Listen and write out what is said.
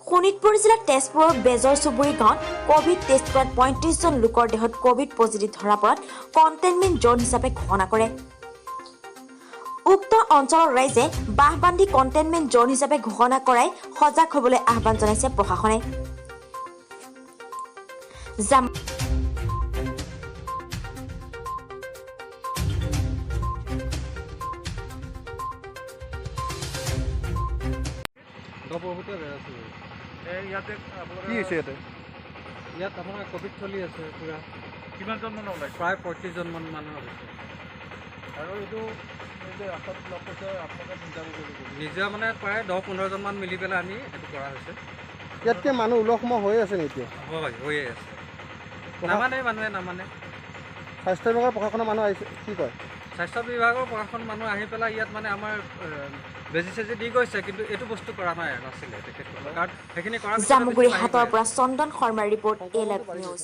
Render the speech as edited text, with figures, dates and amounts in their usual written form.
শোণিতপুৰ জিলাৰ তেজপুৰৰ বেজৰ চুবুৰী গাঁৱত কোভিড টেষ্ট কৰাত ৩৫ জন লোকৰ দেহত কোভিড পজিটিভ ধৰা পৰাত কণ্টেইনমেণ্ট জোন হিচাপে ঘোষণা কৰে। উক্ত অঞ্চলৰ ৰাইজে বাহবান্ধি কণ্টেইনমেণ্ট জোন হিচাপে ঘোষণা কৰাই সজাগ হ'বলৈ আহ্বান জনাইছে প্ৰশাসনে। ইয়াত আপোনাৰ কোভিড চলি আছে পুৰা। কিমানজন মানুহ ওলাইছে? প্ৰায় ৩৫ জন মান মানুহ হৈছে। আৰু এইটো ৰাস্তাত লগ কৰিছে আপোনালোকে চিন্তা কৰিব নিজে মানে প্ৰায় ১০-১৫ জন মান মিলি পেলাই আমি এইটো কৰা হৈছে। ইয়াতকে মানুহ উলহ-মালহ হৈ আছে নেকি? হয়, হৈয়ে আছে। নামানে মানুহে নামানে। স্বাস্থ্য বিভাগৰ প্ৰশাসনৰ মানুহ আহিছে, কি কয়? স্বাস্থ্য বিভাগৰ প্ৰশাসনৰ মানুহ আহি পেলাই ইয়াত মানে আমাৰ বেজি-চেজি দি গৈছে, কিন্তু এইটো বস্তু কৰা নাছিলে তেখেতসকলে, কাৰণ সেইখিনি কৰা জামুগুৰি হাটৰ পৰা চন্দন শৰ্মাৰ ৰিপৰ্ট, এ লাইভ নিউজ।